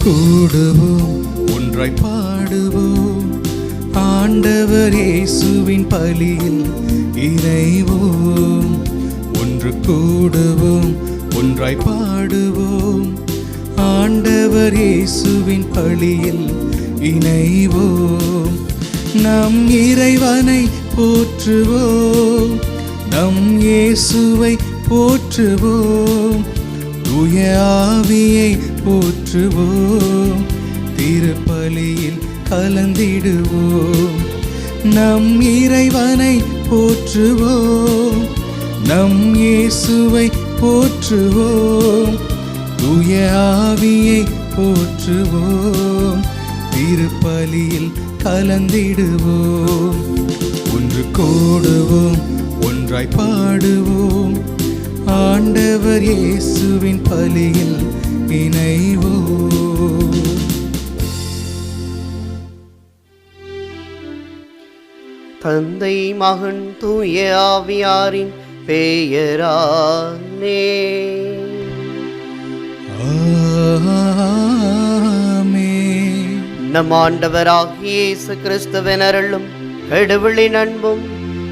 கூடுவோம், ஒன்றாய் பாடுவோம், ஆண்டவர் இயேசுவின் பலியில் இணைவோம். ஒன்று கூடுவோம், ஒன்றாய் பாடுவோம், ஆண்டவர் இயேசுவின் பலியில் இணைவோம். நம் இறைவனை போற்றுவோம், நம் இயேசுவை போற்றுவோம், தூய ஆவியை போற்றுவோம், திருப்பலியில் கலந்திடுவோம். நம் இறைவனை போற்றுவோம், நம் இயேசுவை போற்றுவோம், தூய ஆவியை போற்றுவோம், திருப்பலியில் கலந்திடுவோம். ஒன்று கூடுவோம், ஒன்றாய் பாடுவோம், ஆண்டவர் இயேசுவின் பலியில் இணைவோம். தந்தை மகன் தூய ஆவியாரின் பெயராலே ஆமென். நம் ஆண்டவராகிய இயேசு கிறிஸ்துவின் அருளும் கடவுளின் அன்பும்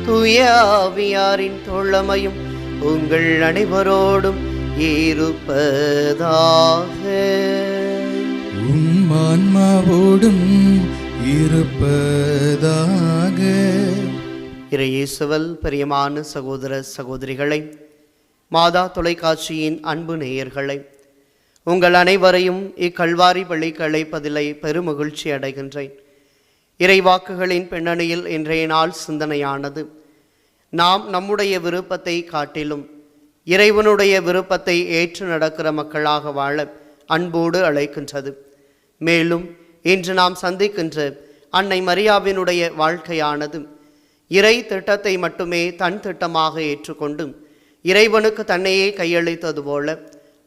தூய ஆவியாரின் தோழமையும் உங்கள் அனைவரோடும் இருப்பதாக. உம் ஆன்மாவோடும் இருப்பதாக. இறையேசுவில் பிரியமான சகோதர சகோதரிகளை, மாதா தொலைக்காட்சியின் அன்பு நேயர்களை, உங்கள் அனைவரையும் இக்கல்வாரி பள்ளிக்கு அழைப்பதிலே பெருமகிழ்ச்சி அடைகின்றேன். இறைவாக்குகளின் பின்னணியில் இன்றைய நாள் சிந்தனையானது நாம் நம்முடைய விருப்பத்தை காட்டிலும் இறைவனுடைய விருப்பத்தை ஏற்று நடக்கிற மக்களாக வாழ அன்போடு அழைக்கின்றது. மேலும் இன்று நாம் சந்திக்கின்ற அன்னை மரியாவினுடைய வாழ்க்கையானது இறை திட்டத்தை மட்டுமே தன் திட்டமாக ஏற்றுக்கொண்டு இறைவனுக்கு தன்னையே கையளித்தது போல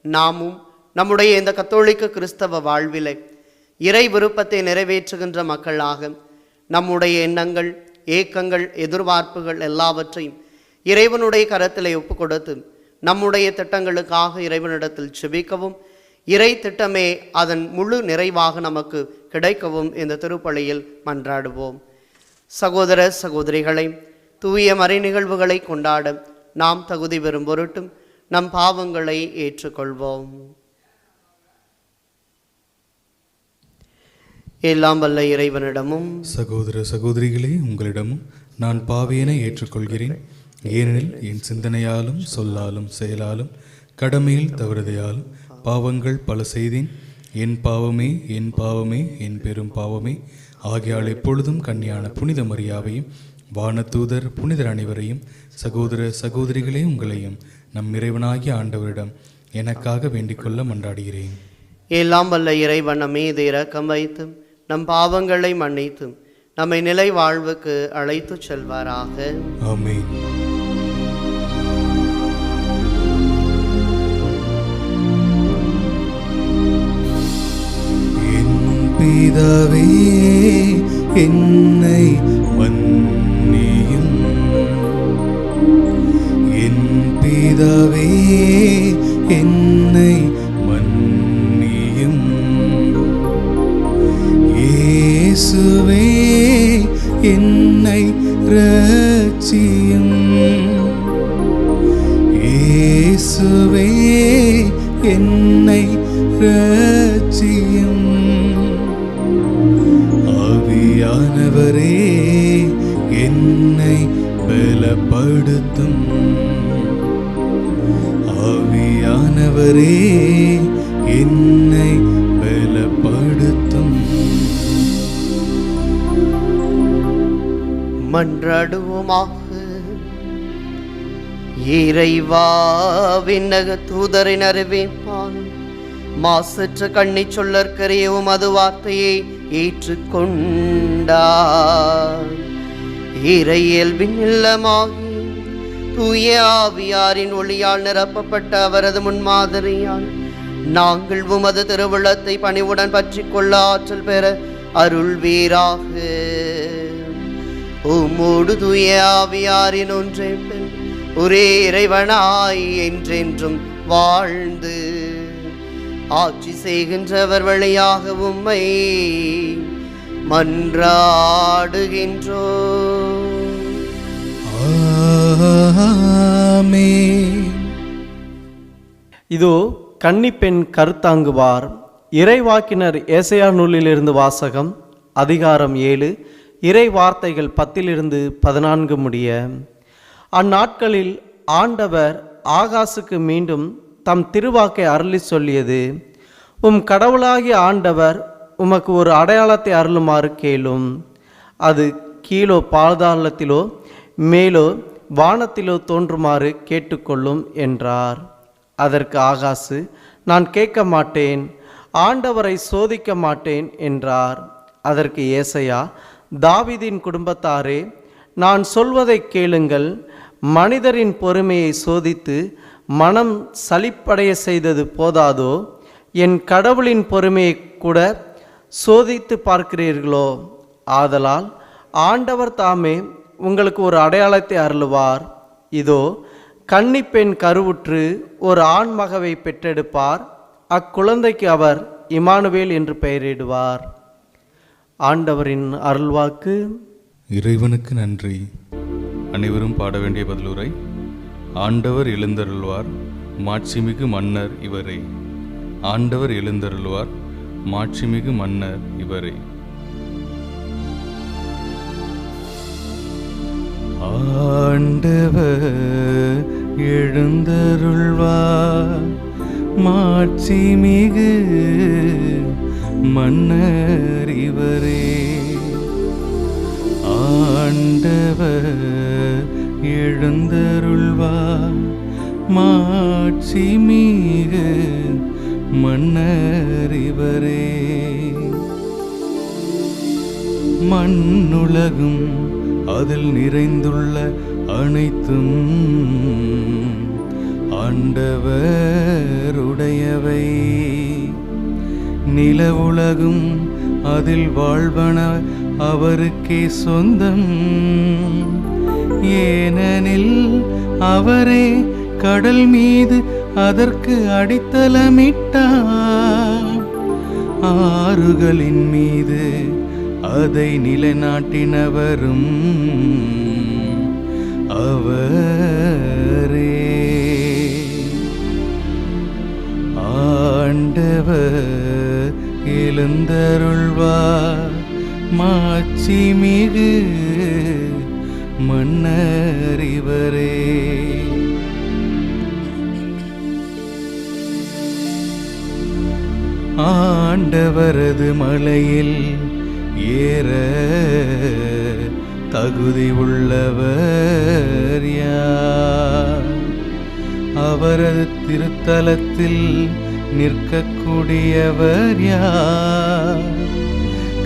நாமும் நம்முடைய இந்த கத்தோலிக்க கிறிஸ்தவ வாழ்விலே இறை விருப்பத்தை நிறைவேற்றுகின்ற மக்களாக நம்முடைய எண்ணங்கள், ஏக்கங்கள், எதிர்பார்ப்புகள் எல்லாவற்றையும் இறைவனுடைய கரத்திலே ஒப்பு கொடுத்து நம்முடைய திட்டங்களுக்காக இறைவனிடத்தில் செபிக்கவும், இறை திட்டமே அதன் முழு நிறைவாக நமக்கு கிடைக்கவும் இந்த திருப்பலியில் மன்றாடுவோம். சகோதர சகோதரிகளை, தூய மறை நிகழ்வுகளை கொண்டாட நாம் தகுதி பெறும் பொருட்டும் நம் பாவங்களை ஏற்றுக்கொள்வோம். எல்லாம் வல்ல இறைவனிடமும் சகோதர சகோதரிகளே, உங்களிடமும் நான் பாவியனை ஏற்றுக்கொள்கிறேன். ஏனெனில் என் சிந்தனையாலும் சொல்லாலும் செயலாலும் கடமையில் தவறுதையாலும் பாவங்கள் பல செய்தேன். என் பாவமே, என் பாவமே, என் பெரும் பாவமே. ஆகையால் எப்பொழுதும் கன்னியான புனித மரியாவையும் வானதூதர் புனிதர் அனைவரையும் சகோதர சகோதரிகளே உங்களையும் நம் இறைவனாகிய ஆண்டவரிடம் எனக்காக வேண்டிக்கொள்ள மன்றாடுகிறேன். எல்லாம் வல்ல இறைவன் நம் மீது இரக்கம் வைத்து நம் பாவங்களை மன்னித்து நம்மை நிலை வாழ்வுக்கு அழைத்து செல்வாராக. ஆமென். என் பிதாவே, என்னை மன்னியும். என் பிதாவே, என்னை மன்னியும். இயேசுவே, என்னை இரட்சியும். இயேசுவே, என்னை இரட்சியும். ஆவியானவரே, என்னை பலப்படுத்தும். ஆவியானவரே, என்னை பலப்படுத்தும். மன்றாடுவோமாக. இறைவா, விண்ணக தூதரின் அறிவிப்பான் மாசற்ற கண்ணி சொல்லற்கரிய உமது வார்த்தையை ஏற்றுக்கொண்டார். இறையியல்பின் இல்லமாகி தூய ஆவியாரின் ஒளியால் நிரப்பப்பட்ட அவரது முன்மாதிரியால் நாங்கள் உமது திருவுளத்தை பணிவுடன் பற்றி கொள்ள ஆற்றல் பெற அருள்வீராக. உம்மோடு தூய ஆவியாரின் ஒன்றே பெண் ஒரே இறைவனாய் என்றென்றும் வாழ்ந்து ஆட்சி செய்கின்றவர் வழியாக உம்மை மன்றாடுகின்றோ. ஆமென். இதோ கன்னிப்பெண் கருத்தாங்குவார். இறைவாக்கினர் ஏசாயா நூலிலிருந்து வாசகம். அதிகாரம் 7, இறை வார்த்தைகள் 10-14 முடிய. அந்நாட்களில் ஆண்டவர் ஆகாசுக்கு மீண்டும் தம் திருவாக்கை அருளி சொல்லியது: உம் கடவுளாகிய ஆண்டவர் உமக்கு ஒரு அடையாளத்தை அருளுமாறு கேளும். அது கீழோ பாதாளத்திலோ மேலோ வானத்திலோ தோன்றுமாறு கேட்டுக்கொள்ளும் என்றார். அதற்கு ஆகாசு, நான் கேட்க மாட்டேன், ஆண்டவரை சோதிக்க மாட்டேன் என்றார். அதற்கு ஏசாயா, தாவீதின் குடும்பத்தாரே, நான் சொல்வதை கேளுங்கள். மனிதரின் பொறுமையை சோதித்து மனம் சலிப்படைய செய்தது போதாதோ, என் கடவுளின் பொறுமையை கூட சோதித்து பார்க்கிறீர்களோ? ஆதலால் ஆண்டவர் தாமே உங்களுக்கு ஒரு அடையாளத்தை அருளுவார். இதோ கன்னிப்பெண் கருவுற்று ஒரு ஆண்மகவை பெற்றெடுப்பார். அக்குழந்தைக்கு அவர் இமானுவேல் என்று பெயரிடுவார். ஆண்டவரின் அருள்வாக்கு. இறைவனுக்கு நன்றி. அனைவரும் பாட வேண்டிய பதிலுரை. ஆண்டவர் எழுந்தருள்வார், மாட்சிமிகு மன்னர் இவரே. ஆண்டவர் எழுந்தருள்வார், மாட்சிமிகு மன்னர் இவரே. ஆண்டவர் எழுந்தருள்வார், மாட்சிமிகு மன்னர் இவரே. ஆண்டவர் எழுந்தருள்வார், மாட்சிமிகு மன்னர் இவரே. மண்ணுலகும் அதில் நிறைந்துள்ள அனைத்தும் ஆண்டவருடையவை. நிலவுலகும் அதில் வாழ்வன அவருக்கே சொந்தம். ஏனெனில் அவரே கடல் மீது அதற்கு அடித்தளமிட்டார், ஆறுகளின் மீது அதை நிலைநாட்டினவரும் அவரே. ஆண்டவர் எழுந்தருள்வார், மாட்சிமிகு மன்னர் இவரே. ஆண்டவரது மலையில் ஏற தகுதி உள்ளவர் யார்? அவரது திருத்தலத்தில் நிற்கக்கூடியவர் யார்?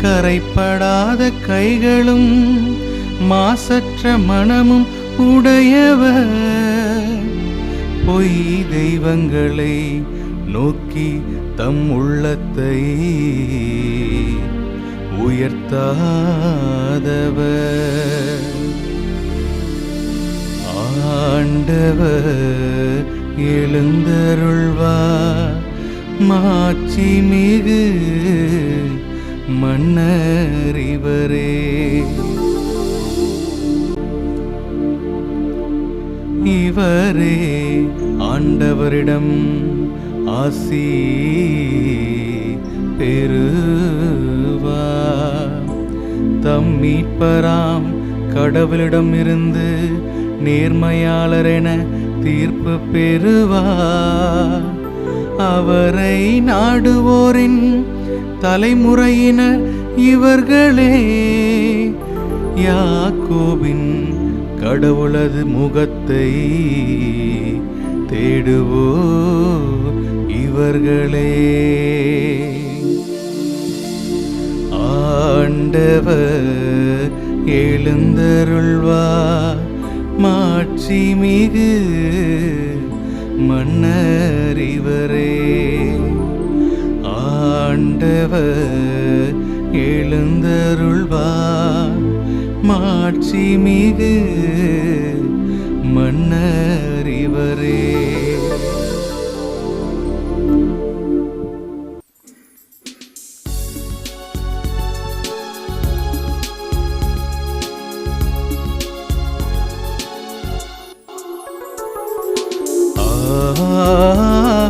கரைப்படாத கைகளும் மாசற்ற மனமும் உடையவர், பொய் தெய்வங்களை நோக்கி தம் உள்ளத்தை உயர்த்தாதவர். ஆண்டவர் எழுந்தருள்வார், மாட்சிமிகு மன்னர் இவரே. இவரே ஆண்டவரிடம் ஆசி பெறுவார். தம் மீட்பராம் கடவுளிடம் இருந்து நேர்மையாளரென தீர்ப்பு பெறுவார். அவரை நாடுவோரின் தலைமுறையினர் இவர்களே. யாக்கோபின் கடவுளது முகத்தை தேடுவோ இவர்களே. ஆண்டவர் எழுந்தருள்வார், மாட்சிமிகு மன்னர் இவரே. ஆண்டவர் எழுந்தருள்வார், மாட்சிமிகு மன்னர் இவரே.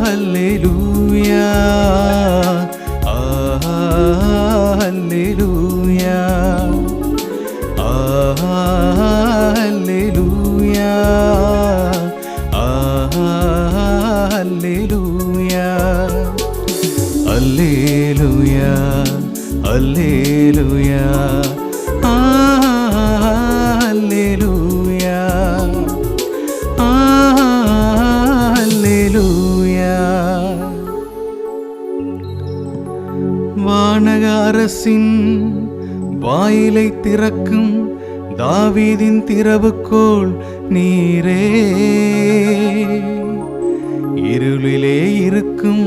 அல்லேலூயா அல்லேலூயா அல்லேலூயா அல்லேலூயா அல்லேலூயா அல்லேலூயா அல்லேலூயா அல்லேலூயா. வானக அரசின் வாயிலை திறக்கும் தாவீதின் திறவுகோல் நீரே, இருளிலே இருக்கும்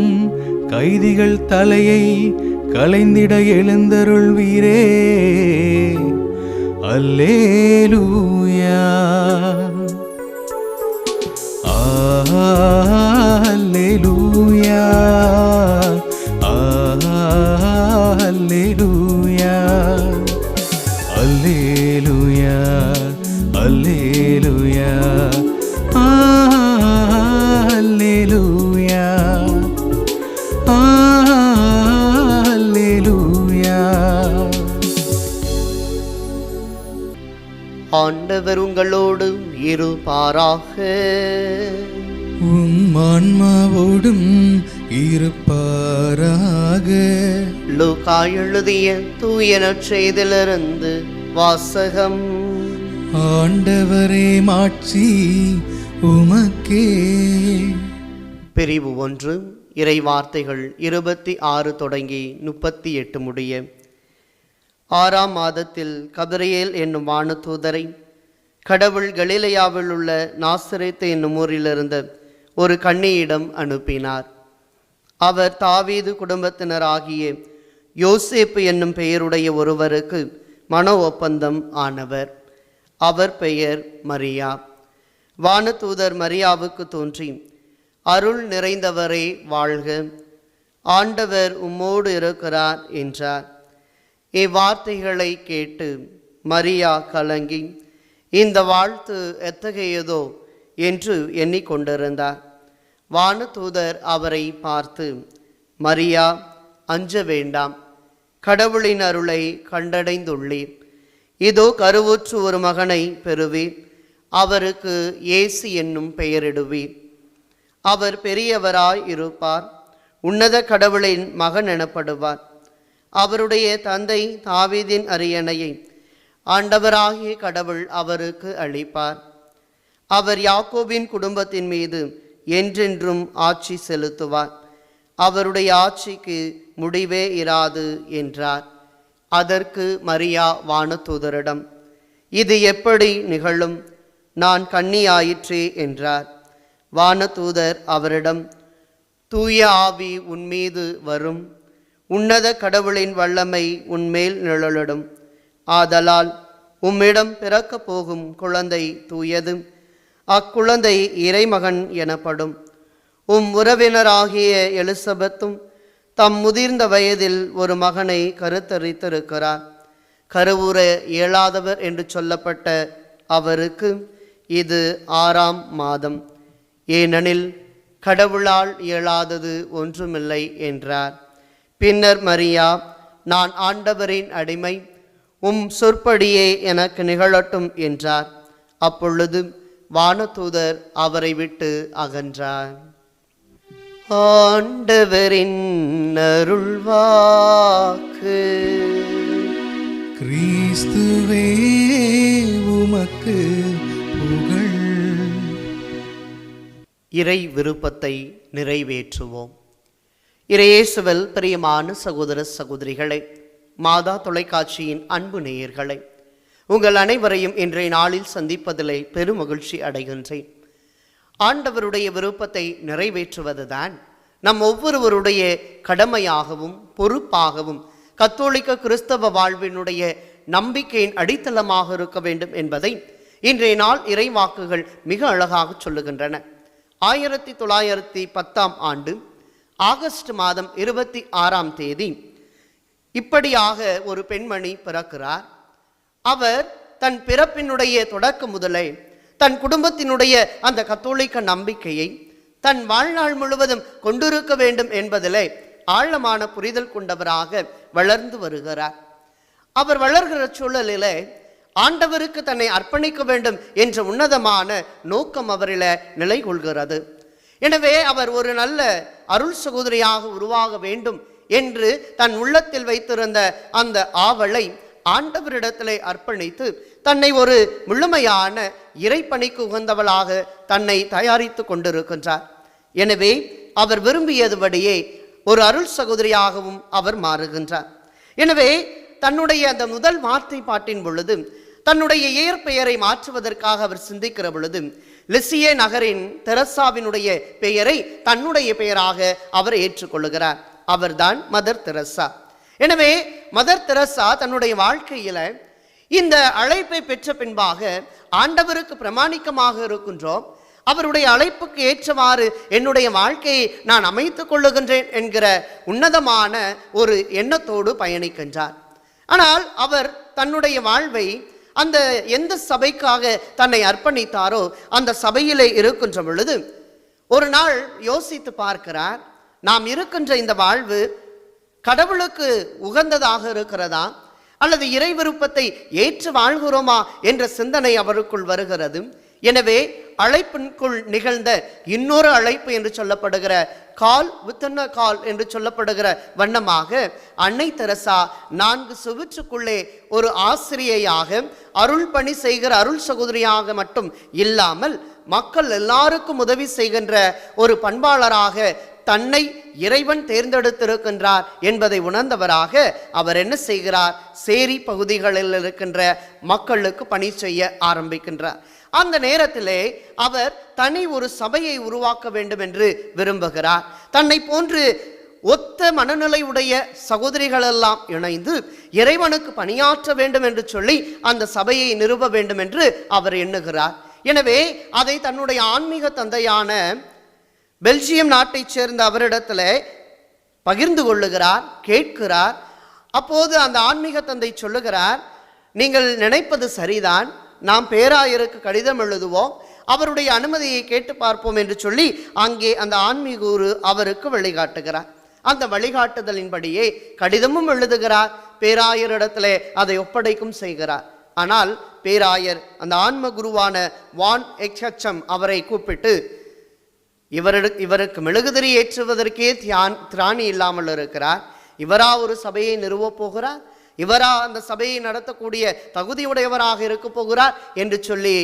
கைதிகள் தலையை களைந்திட எழுந்தருள்வீரே. அல்லேலூயா அல்லேலூயா அல்லேலூயா அல்லேலூயா அல்லேலூயா அல்லேலூயா அல்லேலூயா. ஆண்டவர் உங்களோடு இருப்பாராக. உம் ஆன்மாவோடும் இருப்பாராக. லூக்கா எழுதிய தூய நற்செய்தியிலிருந்து வாசகம். ஆண்டவரே மாட்சி உமக்கே. பிரிவு 1. இறை வார்த்தைகள் 26 தொடங்கி 38 முடிய. 6ஆம் மாதத்தில் கபிரியேல் என்னும் வானதூதரை கடவுள் கலிலேயாவில் உள்ள நாசரேத்து என்னும் ஊரிலிருந்த ஒரு கன்னியிடம் அனுப்பினார். அவர் தாவீது குடும்பத்தினராகிய யோசேப்பு என்னும் பெயருடைய ஒருவருக்கு மன ஒப்பந்தம் ஆனவர். அவர் பெயர் மரியா. வானதூதர் மரியாவுக்கு தோன்றி, அருள் நிறைந்தவரே வாழ்க, ஆண்டவர் உம்மோடு இருக்கிறார் என்றார். இவ்வார்த்தைகளை கேட்டு மரியா கலங்கி, இந்த வாழ்த்து எத்தகையதோ என்று எண்ணிக்கொண்டிருந்தார். வானதூதர் அவரை பார்த்து, மரியா, அஞ்ச வேண்டாம், கடவுளின் அருளை கண்டடைந்துள்ளீர். இதோ கருவுற்று ஒரு மகனை பெறுவீர், அவருக்கு இயேசு என்னும் பெயரிடுவீர். அவர் பெரியவராய் இருப்பார், உன்னத கடவுளின் மகன் எனப்படுவார். அவருடைய தந்தை தாவீதின் அரியணையை ஆண்டவராகிய கடவுள் அவருக்கு அளிப்பார். அவர் யாக்கோபின் குடும்பத்தின் மீது என்றென்றும் ஆட்சி செலுத்துவார். அவருடைய ஆட்சிக்கு முடிவே இராது என்றார். அதற்கு மரியா வானதூதரிடம், இது எப்படி நிகழும்? நான் கன்னியாயிற்றே என்றார். வானதூதர் அவரிடம், தூய ஆவி உன்மீது வரும், உன்னத கடவுளின் வல்லமை உன்மேல் நிழலிடும். ஆதலால் உம்மிடம் பிறக்கப் போகும் குழந்தை தூயது, அக்குழந்தை இறைமகன் எனப்படும். உறவினராகிய எலிசபெத்தும் தம் முதிர்ந்த வயதில் ஒரு மகனை கருத்தரித்திருக்கிறார். கருவுற இயலாதவர் என்று சொல்லப்பட்ட அவருக்கு இது 6ஆம் மாதம், ஏனெனில் கடவுளால் இயலாதது ஒன்றுமில்லை என்றார். பின்னர் மரியா, நான் ஆண்டவரின் அடிமை, சொற்படியே எனக்கு நிகழட்டும் என்றார். அப்பொழுது வானதூதர் அவரை விட்டு அகன்றார். ஆண்டவரின் அருள்வாக்கு. கிறிஸ்துவே உமக்கு புகழ். இறை விருப்பத்தை நிறைவேற்றுவோம். இறையேசுவில் பிரியமான சகோதர சகோதரிகளே, மாதா தொலைக்காட்சியின் அன்பு நேயர்களே, உங்கள் அனைவரையும் இன்றைய நாளில் சந்திப்பதிலே பெருமகிழ்ச்சி அடைகின்றேன். ஆண்டவருடைய விருப்பத்தை நிறைவேற்றுவதுதான் நம் ஒவ்வொருவருடைய கடமையாகவும் பொறுப்பாகவும் கத்தோலிக்க கிறிஸ்தவ வாழ்வினுடைய நம்பிக்கையின் அடித்தளமாக இருக்க வேண்டும் என்பதை இன்றைய நாள் இறைவாக்குகள் மிக அழகாக சொல்லுகின்றன. 1910ஆம் ஆண்டு ஆகஸ்ட் மாதம் 26ஆம் தேதி இப்படியாக ஒரு பெண்மணி பிறக்கிறார். அவர் தன் பிறப்பினுடைய தொடக்க முதலே தன் குடும்பத்தினுடைய அந்த கத்தோலிக்க நம்பிக்கையை தன் வாழ்நாள் முழுவதும் கொண்டிருக்க வேண்டும் என்பதிலே ஆழமான புரிதல் கொண்டவராக வளர்ந்து வருகிறார். அவர் வளர்கிற சூழலிலே ஆண்டவருக்கு தன்னை அர்ப்பணிக்க வேண்டும் என்ற உன்னதமான நோக்கம் அவரில நிலை கொள்கிறது. எனவே அவர் ஒரு நல்ல அருள் சகோதரியாக உருவாக வேண்டும் என்று தன் உள்ளத்தில் வைத்திருந்த அந்த ஆவலை ஆண்டவரிடத்திலே அர்ப்பணித்து தன்னை ஒரு முழுமையான இறைப்பணிக்கு உகந்தவளாக தன்னை தயாரித்து கொண்டிருக்கின்றார். எனவே அவர் விரும்பியதுபடியே ஒரு அருள் சகோதரியாகவும் அவர் மாறுகின்றார். எனவே தன்னுடைய அந்த முதல் வார்த்தை பாட்டின் பொழுது தன்னுடைய இயற்பெயரை மாற்றுவதற்காக அவர் சிந்திக்கிற பொழுது லிசியே நகரின் தெரசாவினுடைய பெயரை தன்னுடைய பெயராக அவர் ஏற்றுக்கொள்ளுகிறார். அவர்தான் மதர் தெரசா. எனவே மதர் தெரசா தன்னுடைய வாழ்க்கையில இந்த அழைப்பை பெற்ற பின்பாக ஆண்டவருக்கு பிரமாணிக்கமாக இருக்கின்றோம், அவருடைய அழைப்புக்கு ஏற்றவாறு என்னுடைய வாழ்க்கையை நான் அமைத்துக் கொள்ளுகின்றேன் என்கிற உன்னதமான ஒரு எண்ணத்தோடு பயணிக்கின்றார். ஆனால் அவர் தன்னுடைய வாழ்வை அந்த எந்த சபைக்காக தன்னை அர்ப்பணித்தாரோ அந்த சபையிலே இருக்கின்ற பொழுது ஒரு நாள் யோசித்து பார்க்கிறார், நாம் இருக்கின்ற இந்த வாழ்வு கடவுளுக்கு உகந்ததாக இருக்கிறதா அல்லது இறை விருப்பத்தை ஏற்று வாழ்கிறோமா என்ற சிந்தனை அவருக்குள் வருகிறது. எனவே அழைப்பிற்குள் நிகழ்ந்த இன்னொரு அழைப்பு என்று சொல்லப்படுகிற கால் வித்தன கால் என்று சொல்லப்படுகிற வண்ணமாக அன்னை தெரசா 4 சுவற்றுக்குள்ளே ஒரு ஆசிரியையாக அருள் பணி செய்கிற அருள் சகோதரியாக மட்டும் இல்லாமல் மக்கள் எல்லாருக்கும் உதவி செய்கின்ற ஒரு பண்பாளராக தன்னை இறைவன் தேர்ந்தெடுத்திருக்கின்றார் என்பதை உணர்ந்தவராக அவர் என்ன செய்கிறார், சேரி பகுதிகளில் இருக்கின்ற மக்களுக்கு பணி செய்ய ஆரம்பிக்கின்றார். அந்த நேரத்திலே அவர் தனி ஒரு சபையை உருவாக்க வேண்டும் என்று விரும்புகிறார். தன்னை போன்று ஒத்த மனநிலை உடைய சகோதரிகள் எல்லாம் இணைந்து இறைவனுக்கு பணியாற்ற வேண்டும் என்று சொல்லி அந்த சபையை நிறுவ வேண்டும் என்று அவர் எண்ணுகிறார். எனவே அதை தன்னுடைய ஆன்மீக தந்தையான பெல்ஜியம் நாட்டைச் சேர்ந்த அவரிடத்துல பகிர்ந்து கொள்ளுகிறார், கேட்கிறார். அப்போது அந்த ஆன்மீக தந்தை சொல்லுகிறார், நீங்கள் நினைப்பது சரிதான், நாம் பேராயருக்கு கடிதம் எழுதுவோம், அவருடைய அனுமதியை கேட்டு பார்ப்போம் என்று சொல்லி அங்கே அந்த ஆன்மீக குரு அவருக்கு வழிகாட்டுகிறார். அந்த வழிகாட்டுதலின்படியே கடிதமும் எழுதுகிறார், பேராயரிடத்திலே அதை ஒப்படைக்கும் செய்கிறார். ஆனால் பேராயர் அந்த ஆன்ம குருவான வான் எக்ஹெச்எம் அவரை கூப்பிட்டு இவருக்கு மெழுகுதிரி ஏற்றுவதற்கே திராணி இல்லாமல் இருக்கிறார், இவரா ஒரு சபையை நிறுவப் போகிறார், இவரா அந்த சபையை நடத்தக்கூடிய தகுதியுடையவராக இருக்க போகிறார் என்று சொல்லி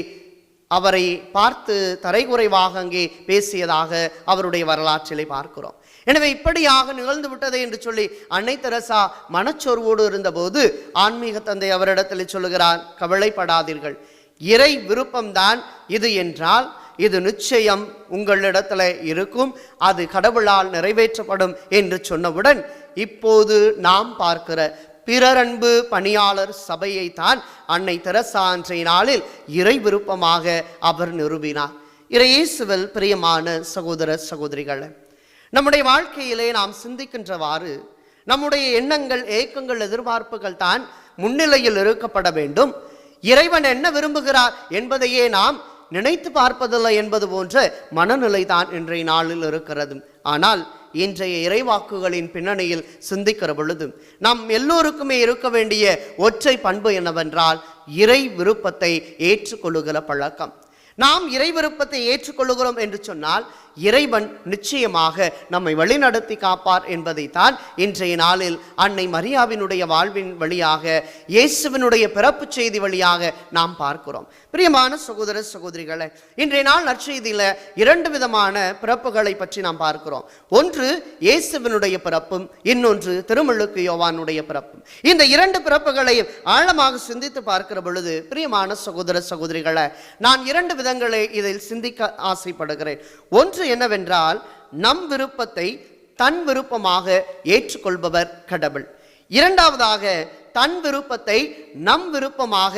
அவரை பார்த்து தரைகுறைவாக அங்கே பேசியதாக அவருடைய வரலாற்றிலே பார்க்கிறோம். எனவே இப்படியாக நிகழ்ந்து விட்டதே என்று சொல்லி அன்னை தெரசா மனச்சோர்வோடு இருந்தபோது ஆன்மீக தந்தை அவரிடத்தில் சொல்லுகிறார், கவலைப்படாதீர்கள், இறை விருப்பம்தான் இது என்றால் இது நிச்சயம் உங்களிடத்துல இருக்கும், அது கடவுளால் நிறைவேற்றப்படும் என்று சொன்னவுடன் இப்போது நாம் பார்க்கிற பிறரன்பு பணியாளர் சபையை தான் அன்னை தெரசா அன்றைய நாளில் இறை விருப்பமாக அவர் நிறுவினார். இயேசுவில் பிரியமான சகோதர சகோதரிகளே, நம்முடைய வாழ்க்கையிலே நாம் சிந்திக்கின்றவாறு நம்முடைய எண்ணங்கள், ஏக்கங்கள், எதிர்பார்ப்புகள் தான் முன்னிலையில் இருக்கப்பட வேண்டும். இறைவன் என்ன விரும்புகிறார் என்பதையே நாம் நினைத்து பார்ப்பதில்லை என்பது போன்ற மனநிலை தான் இன்றைய நாளில் இருக்கிறது. ஆனால் இன்றைய இறைவாக்குகளின் பின்னணியில் சிந்திக்கிற பொழுது நாம் எல்லோருக்குமே இருக்க வேண்டிய ஒற்றை பண்பு என்னவென்றால் இறை விருப்பத்தை ஏற்றுக்கொள்ளுகிற பழக்கம். நாம் இறை விருப்பத்தை ஏற்றுக்கொள்ளுகிறோம் என்று சொன்னால் இறைவன் நிச்சயமாக நம்மை வழிநடத்தி காப்பார் என்பதைத்தான் இன்றைய நாளில் அன்னை மரியாவினுடைய வாழ்வின் வழியாக, இயேசுவினுடைய பிறப்பு செய்தி வழியாக நாம் பார்க்கிறோம். பிரியமான சகோதர சகோதரிகளே, இன்றைய நாள் நற்செய்தியில 2 விதமான பிறப்புகளை பற்றி நாம் பார்க்கிறோம். ஒன்று இயேசுவினுடைய பிறப்பும், இன்னொன்று திருமுழுக்கு யோவானுடைய பிறப்பும். இந்த 2 பிறப்புகளை ஆழமாக சிந்தித்து பார்க்கிற பொழுது பிரியமான சகோதர சகோதரிகளே, நான் 2 விதங்களை இதில் சிந்திக்க ஆசைப்படுகிறேன். ஒன்று என்னவென்றால், நம் விருப்பத்தை தன் விருப்பமாக ஏற்றுக்கொள்பவர் கடவுள். இரண்டாவதாக, தன் விருப்பத்தை நம் விருப்பமாக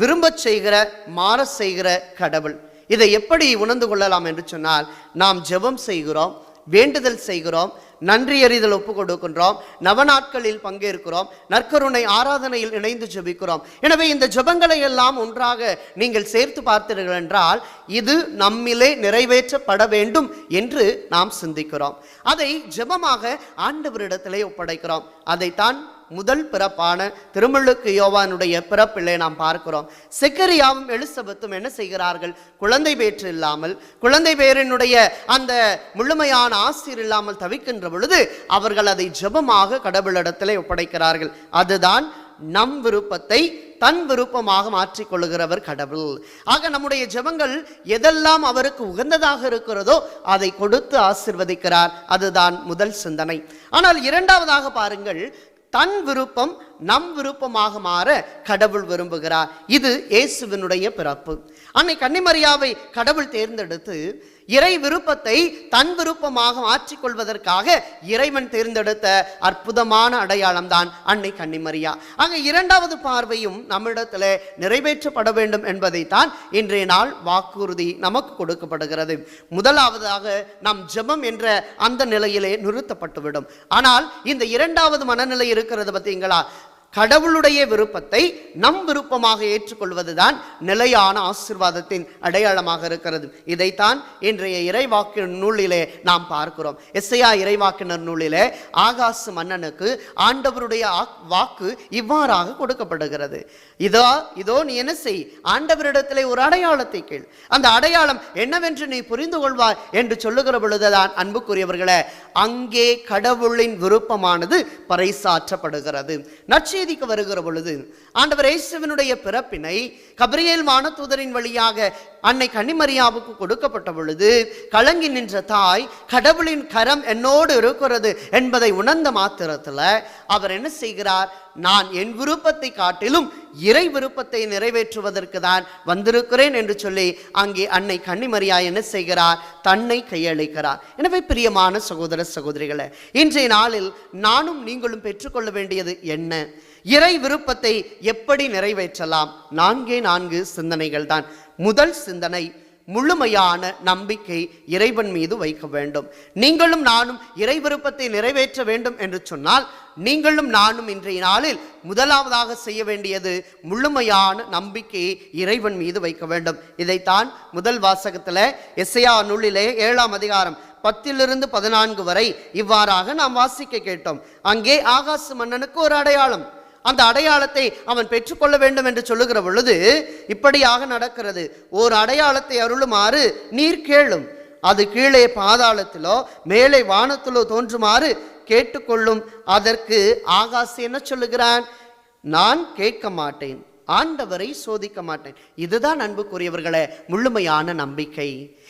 விரும்பச் செய்கிற, மாற செய்கிற கடவுள். இதை எப்படி உணர்ந்து கொள்ளலாம் என்று சொன்னால், நாம் ஜெபம் செய்கிறோம், வேண்டுதல் செய்கிறோம், நன்றி அறிதல் ஒப்பு கொடுக்கின்றோம், நவநாட்களில் பங்கேற்கிறோம், நற்கருணை ஆராதனையில் இணைந்து ஜெபிக்கிறோம். எனவே இந்த ஜெபங்களை எல்லாம் ஒன்றாக நீங்கள் சேர்த்து பார்த்தீர்கள் என்றால் இது நம்மிலே நிறைவேற்றப்பட வேண்டும் என்று நாம் சிந்திக்கிறோம். அதை ஜெபமாக ஆண்டவரிடத்திலே ஒப்படைக்கிறோம். அதைத்தான் முதல் பிறப்பான திருமுழுக்கு யோவானுடைய பிறப்பிலே நாம் பார்க்கிறோம். செக்கரியாவும் எலிசபெத்தும் என்ன செய்கிறார்கள்? குழந்தை பேற்று இல்லாமல், குழந்தை பேரினுடைய அந்த முழுமையான ஆசீர் இல்லாமல் தவிக்கின்ற பொழுது அவர்கள் அதை ஜெபமாக கடவுளிடத்திலே ஒப்படைக்கிறார்கள். அதுதான் நம் விருப்பத்தை தன் விருப்பமாக மாற்றிக்கொள்ளுகிறவர் கடவுள். ஆக நம்முடைய ஜெபங்கள் எதெல்லாம் அவருக்கு உகந்ததாக இருக்கிறதோ அதை கொடுத்து ஆசீர்வதிக்கிறார். அதுதான் முதல் சிந்தனை. ஆனால் இரண்டாவதாக பாருங்கள், தன் விருப்பம் நம் விருப்பமாக மாற கடவுள் விரும்புகிறார். இது இயேசுவினுடைய பிறப்பு. அன்னை கன்னிமரியாவை கடவுள் தேர்ந்தெடுத்து இறை விருப்பத்தை தன் விருப்பமாக மாற்றிக்கொள்வதற்காக இறைவன் தேர்ந்தெடுத்த அற்புதமான அடையாளம் தான் அன்னை கன்னிமரியா. ஆக இரண்டாவது பார்வையும் நம்மிடத்தில் நிறைவேற்றப்பட வேண்டும் என்பதைத்தான் இன்றைய நாள் வாக்குறுதி நமக்கு கொடுக்கப்படுகிறது. முதலாவதாக நம் ஜெபம் என்ற அந்த நிலையிலே நிறுத்தப்பட்டுவிடும். ஆனால் இந்த இரண்டாவது மனநிலை இருக்கிறது பார்த்தீங்களா? கடவுளுடைய விருப்பத்தை நம் விருப்பமாக ஏற்றுக்கொள்வதுதான் நிலையான ஆசீர்வாதத்தின் அடையாளமாக இருக்கிறது. இதைத்தான் இன்றைய இறைவாக்கு நூலிலே நாம் பார்க்கிறோம். எஸ்ஐயா இறைவாக்கினர் நூலிலே ஆகாசு மன்னனுக்கு ஆண்டவருடைய வாக்கு இவ்வாறாக கொடுக்கப்படுகிறது. இதோ நீ என்ன செய், ஆண்டவரிடத்திலே ஒரு அடையாளத்தை கேள், அந்த அடையாளம் என்னவென்று நீ புரிந்து கொள்வாய் என்று சொல்லுகிற பொழுதுதான் அன்புக்குரியவர்களே அங்கே கடவுளின் விருப்பமானது பறைசாற்றப்படுகிறது. நற்செய்திக்கு வருகிற பொழுது ஆண்டவர் இயேசுவினுடைய பிறப்பினை கபிரியேல் வானதூதரின் வழியாக அன்னை கன்னிமரியாவுக்கு கொடுக்கப்பட்ட பொழுது கலங்கி நின்ற தாய் கடவுளின் கரம் என்னோடு இருக்கிறது என்பதை உணர்ந்த மாத்திரத்தில் அவர் என்ன செய்கிறார்? நான் என் விருப்பத்தை காட்டிலும் இறை விருப்பத்தை நிறைவேற்றுவதற்கு தான் வந்திருக்கிறேன் என்று சொல்லி அங்கே அன்னை கன்னிமரியா என்ன செய்கிறார்? தன்னை கையளிக்கிறார். எனவே பிரியமான சகோதர சகோதரிகளே, இன்றைய நாளில் நானும் நீங்களும் பெற்றுக்கொள்ள வேண்டியது என்ன? இறை விருப்பத்தை எப்படி நிறைவேற்றலாம்? 4 சிந்தனைகள் தான். முதல் சிந்தனை, முழுமையான நம்பிக்கை இறைவன் மீது வைக்க வேண்டும். நீங்களும் நானும் இறை விருப்பத்தை நிறைவேற்ற வேண்டும் என்று சொன்னால் நீங்களும் நானும் இன்றைய நாளில் முதலாவதாக செய்ய வேண்டியது முழுமையான நம்பிக்கையை இறைவன் மீது வைக்க வேண்டும். இதைத்தான் முதல் வாசகத்தில் எஸ்ஐயா நூலிலே 7ஆம் அதிகாரம் 10-14 வரை இவ்வாறாக நாம் வாசிக்க கேட்டோம். அங்கே ஆகாசு மன்னனுக்கு ஒரு அடையாளம், அந்த அடையாளத்தை அவன் பெற்றுக்கொள்ள வேண்டும் என்று சொல்லுகிற பொழுது இப்படியாக நடக்கிறது. ஒரு அடையாளத்தை அருளுமாறு நீர் கேளும், அது கீழே பாதாளத்திலோ மேலே வானத்திலோ தோன்றுமாறு கேட்டுக்கொள்ளும். அதற்கு ஆகாசு என்ன சொல்லுகிறான்? நான் கேட்க மாட்டேன், ஆண்டவரை சோதிக்க மாட்டேன். இதுதான் அன்புக்குரியவர்களே முழுமையான நம்பிக்கை.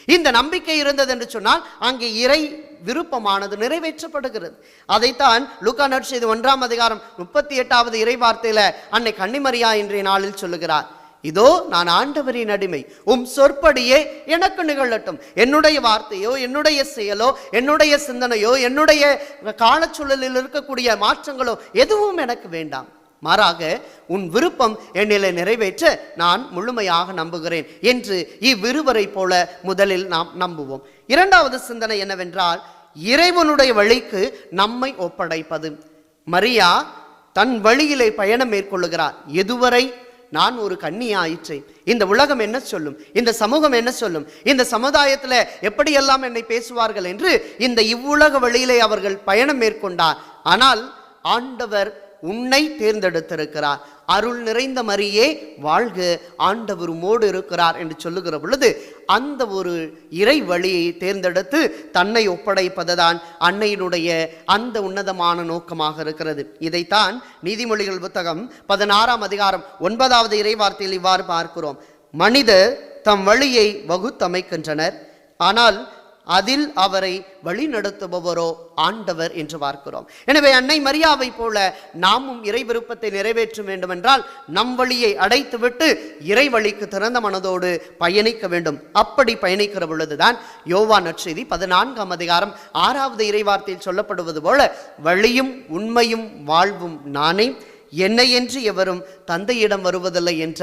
இந்த நம்பிக்கை இருந்தது என்று சொன்னால் அங்கே இறை விருப்பமானது நிறைவேற்றப்படுகிறது. அதைத்தான் லூக்கா நற்செய்தி 1ஆம் அதிகாரம் 38வது இறை வார்த்தையில அன்னை கன்னிமரியா இன்றைய நாளில் சொல்லுகிறார். இதோ நான் ஆண்டவரின் அடிமை, உம் சொற்படியே எனக்கு நிகழட்டும். என்னுடைய வார்த்தையோ என்னுடைய செயலோ என்னுடைய சிந்தனையோ என்னுடைய காலச்சூழலில் இருக்கக்கூடிய மாற்றங்களோ எதுவும் எனக்கு வேண்டாம், மாறாக உன் விருப்பம் என்னிலே நிறைவேற்ற நான் முழுமையாக நம்புகிறேன் என்று இவ்விருவரை போல முதலில் நாம் நம்புவோம். இரண்டாவது சிந்தனை என்னவென்றால் இறைவனுடைய வழிக்கு நம்மை ஒப்படைப்பது. மரியா தன் வழியிலே பயணம் மேற்கொள்ளுகிறார். எதுவரை? நான் ஒரு கன்னியாயிற்றே, இந்த உலகம் என்ன சொல்லும், இந்த சமூகம் என்ன சொல்லும், இந்த சமுதாயத்தில் எப்படியெல்லாம் என்னை பேசுவார்கள் என்று இந்த இவ்வுலக வழியிலே அவர்கள் பயணம் மேற்கொண்டார். ஆனால் ஆண்டவர் உன்னை தேர்ந்தெடுத்திருக்கிறார், அருள் நிறைந்த மரியே வாழ்க, ஆண்டவர் உம்மோடு இருக்கிறார் என்று சொல்லுகிற பொழுது அந்த ஒரு இறை வழியை தேர்ந்தெடுத்து தன்னை ஒப்படைப்பதுதான் அன்னையினுடைய அந்த உன்னதமான நோக்கமாக இருக்கிறது. இதைத்தான் நீதிமொழிகள் புத்தகம் 16ஆம் அதிகாரம் 9வது இறை வார்த்தையில் இவ்வாறு பார்க்கிறோம். மனிதர் தம் வழியை வகுத்தமைக்கின்றனர், ஆனால் அதில் அவரை வழி நடத்துபவரோ ஆண்டவர் என்று பார்க்கிறோம். எனவே அன்னை மரியாவை போல நாமும் இறை விருப்பத்தை நிறைவேற்ற வேண்டும் என்றால் நம் வழியை அடைத்துவிட்டு இறை வழிக்கு திறந்த மனதோடு பயணிக்க வேண்டும். அப்படி பயணிக்கிற பொழுதுதான் யோவான் நற்செய்தி 14ஆம் அதிகாரம் 6வது இறை வார்த்தையில் சொல்லப்படுவது போல வழியும் உண்மையும் வாழ்வும் நானே, என்னையென்று எவரும் தந்தையிடம் வருவதில்லை என்ற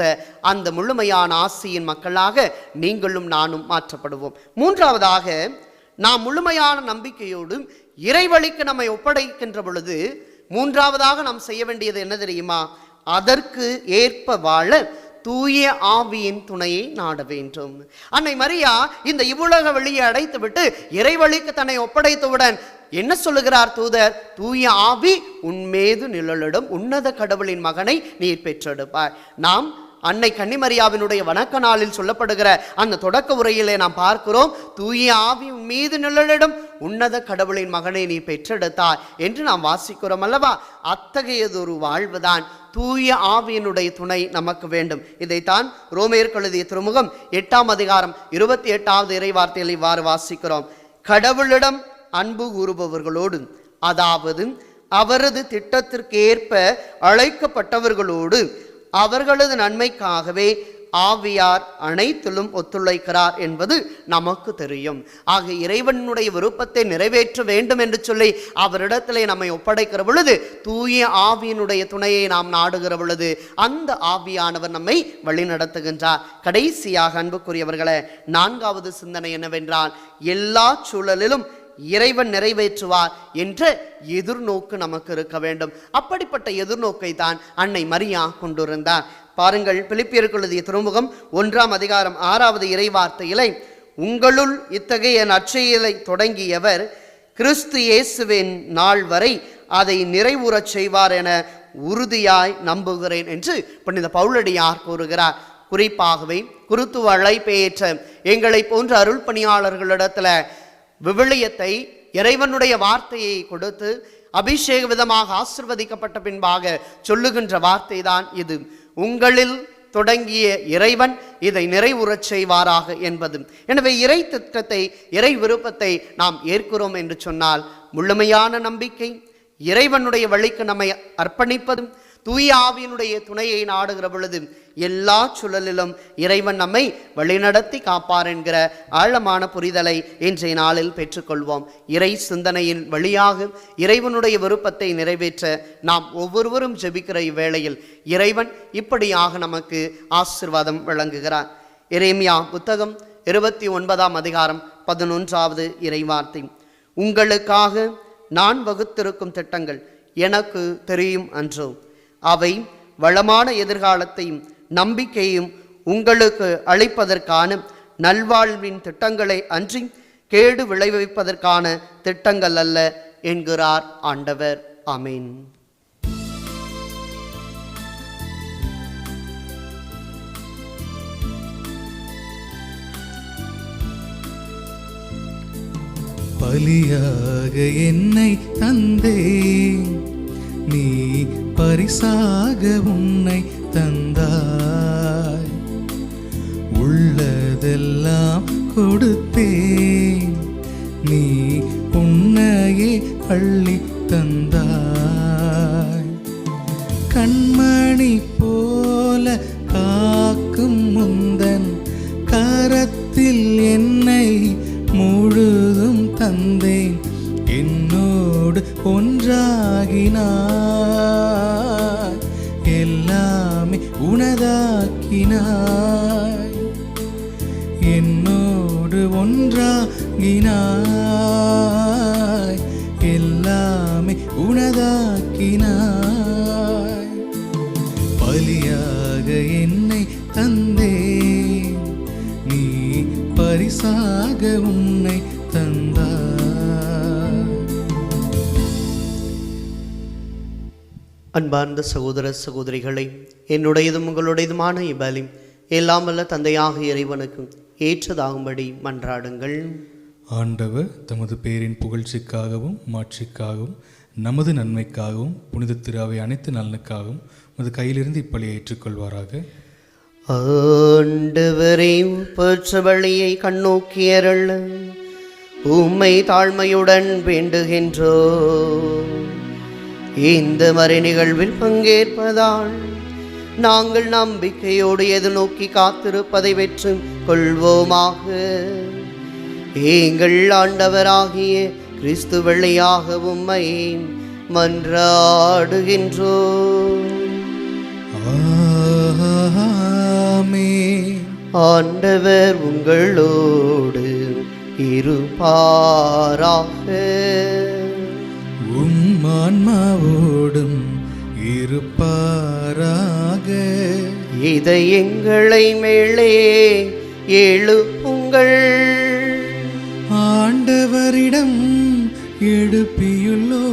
அந்த முழுமையான ஆசையின் மக்களாக நீங்களும் நானும் மாற்றப்படுவோம். மூன்றாவதாக நாம் முழுமையான நம்பிக்கையோடு இறைவழிக்கு நம்மை ஒப்படைக்கின்ற பொழுது மூன்றாவதாக நாம் செய்ய வேண்டியது என்ன தெரியுமா? அதற்கு ஏற்ப வாழ தூய ஆவியின் துணையை நாட வேண்டும். அன்னை மரியா இந்த இவ்வுலக வழியை அடைத்துவிட்டு இறைவழிக்கு தன்னை ஒப்படைத்தவுடன் என்ன சொல்லுகிறார் தூதர்? தூய ஆவி உன்மீது நிழலிடும், உன்னத கடவுளின் மகனை நீர் பெற்றெடுப்பாய். நாம் அன்னை கன்னிமரியாவினுடைய வணக்க நாளில் சொல்லப்படுகிற அந்த தொடக்க உரையிலே நாம் பார்க்கிறோம், தூய ஆவி மீது நிழலிடும், உன்னத கடவுளின் மகனை நீ பெற்றெடுத்தாய் என்று நாம் வாசிக்கிறோம் அல்லவா? அத்தகையதொரு வாழ்வுதான் தூய ஆவியினுடைய துணை நமக்கு வேண்டும். இதைத்தான் ரோமேயருக்கு எழுதிய திருமுகம் 8ஆம் அதிகாரம் 28வது இறைவார்த்தையில் இவ்வாறு வாசிக்கிறோம். கடவுளிடம் அன்பு கூறுபவர்களோடு, அதாவது அவரது திட்டத்திற்கு ஏற்ப அழைக்கப்பட்டவர்களோடு அவர்களது நன்மைக்காகவே ஆவியார் அனைத்திலும் ஒத்துழைக்கிறார் என்பது நமக்கு தெரியும். ஆக இறைவனுடைய விருப்பத்தை நிறைவேற்ற வேண்டும் என்று சொல்லி அவரிடத்திலே நம்மை ஒப்படைக்கிற பொழுது, தூய ஆவியினுடைய துணையை நாம் நாடுகிற பொழுது அந்த ஆவியானவர் நம்மை வழிநடத்துகின்றார். கடைசியாக அன்புக்குரியவர்களே, 4வது சிந்தனை என்னவென்றால், எல்லா சூழலிலும் இறைவன் நிறைவேற்றுவார் என்ற எதிர்நோக்கு நமக்கு இருக்க வேண்டும். அப்படிப்பட்ட எதிர்நோக்கை தான் அன்னை மரியா கொண்டிருந்தார். பாருங்கள், பிலிப்பியருக்கு எழுதிய திருமுகம் 1ஆம் அதிகாரம் 6வது இறைவார்த்தையிலே, உங்களுள் இத்தகைய நற்செயலை தொடங்கியவர் கிறிஸ்து இயேசுவின் நாள் வரை அதை நிறைவுறச் செய்வார் என உறுதியாய் நம்புகிறேன் என்று புனித பவுலடியார் கூறுகிறார். குறிப்பாகவே குருத்துவ அழைப்பை ஏற்ற எங்களை போன்ற அருள் பணியாளர்களிடத்துல விவிலியத்தை, இறைவனுடைய வார்த்தையை கொடுத்து அபிஷேக விதமாக ஆசிர்வதிக்கப்பட்ட பின்பாக சொல்லுகின்ற வார்த்தை தான் இது. உங்களில் தொடங்கிய இறைவன் இதை நிறைவுறச் செய்வாராக என்பது. எனவே இறை திட்டத்தை, இறை விருப்பத்தை நாம் ஏற்கிறோம் என்று சொன்னால், முழுமையான நம்பிக்கை, இறைவனுடைய வழிக்கு நம்மை அர்ப்பணிப்பதும், தூய ஆவியினுடைய துணையை நாடுகிற பொழுது எல்லா சூழலிலும் இறைவன் நம்மை வழிநடத்தி காப்பார் என்கிற ஆழமான புரிதலை இன்றைய நாளில் பெற்றுக்கொள்வோம். இறை சிந்தனையின் வழியாக இறைவனுடைய விருப்பத்தை நிறைவேற்ற நாம் ஒவ்வொருவரும் ஜெபிக்கிற இவ்வேளையில் இறைவன் இப்படியாக நமக்கு ஆசீர்வாதம் வழங்குகிறார். எரேமியா புத்தகம் 29ஆம் அதிகாரம் 11வது இறைவார்த்தை, உங்களுக்காக நான் வகுத்திருக்கும் திட்டங்கள் எனக்கு தெரியும் அன்றோ, அவை வளமான எதிர்காலத்தையும் நம்பிக்கையும் உங்களுக்கு அளிப்பதற்கான நல்வாழ்வின் திட்டங்களை அன்றி கேடு விளைவிப்பதற்கான திட்டங்கள் அல்ல என்கிறார் ஆண்டவர். ஆமீன். பலியாக என்னை தந்தேன், நீ பரிசாக உன்னை தந்தாய், உள்ளதெல்லாம் கொடுத்தேன், நீ உன்னையே அள்ளி தந்தாய். கண்மணி போல காக்கும் முந்தன் கரத்தில் என்னை முழுதும் தந்தேன், என்னோடு ஒன்றாகினாய், எல்லாமே உனதாக்கினாய், என்னோடு ஒன்றாகினாய், எல்லாமே உனதாக்கினாய். பலியாக என்னை தந்தேன், நீ பரிசாக உன்னை தந்தாய். அன்பார்ந்த சகோதர சகோதரிகளை, என்னுடையதும் உங்களுடையதுமான இப்பலி எல்லாம் வல்ல தந்தையாக இறைவனுக்கு ஏற்றதாகும்படி மன்றாடுங்கள். ஆண்டவர் தமது பேரின் புகழ்ச்சிக்காகவும் மாட்சிக்காகவும் நமது நன்மைக்காகவும் புனித திராவை அனைத்து நலனுக்காகவும் உமது கையிலிருந்து இப்பலியை ஏற்றுக்கொள்வாராக. ஆண்டவரே, பெற்ற வழியை கண்ணோக்கியருள் உம்மை தாழ்மையுடன் வேண்டுகின்றோ. இந்த மறை நிகழ்வில் பங்கேற்பதால் நாங்கள் நம்பிக்கையோடு எதிர்நோக்கி காத்திருப்பதை வெற்றி கொள்வோமாக. எங்கள் ஆண்டவராகிய கிறிஸ்து வழியாக உம்மை மன்றாடுகின்றோம். ஆமென். ஆண்டவர் உங்களோடு இருப்பாராக. ஆன்மாவோடும் இருப்பாராக. இதை எங்களை மேலே எழுப்புங்கள். ஆண்டவரிடம் எழுப்பியுள்ளோ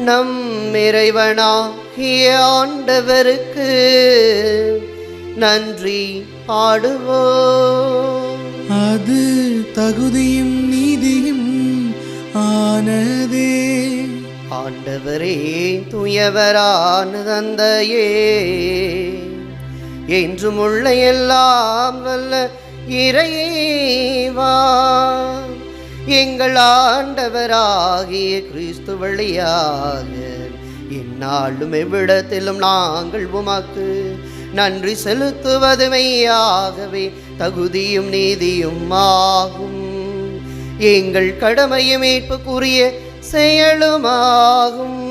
நம் இறைவனாகிய ஆண்டவருக்கு நன்றி பாடுவோம். அது தகுதியும் நீதியும் ஆனதே. ஆண்டவரே தூயவரான தந்தையே, என்றும் உள்ள எல்லாம் வல்ல இறைவா, எங்கள் ஆண்டவராகிய கிறிஸ்து வழியாக இந்நாளும் எவ்விடத்திலும் நாங்கள் உமக்கு நன்றி செலுத்துவது மெய்யாகவே தகுதியும் நீதியும் ஆகும். எங்கள் கடமையும் மீட்புக்குரிய செயலுமாகும்.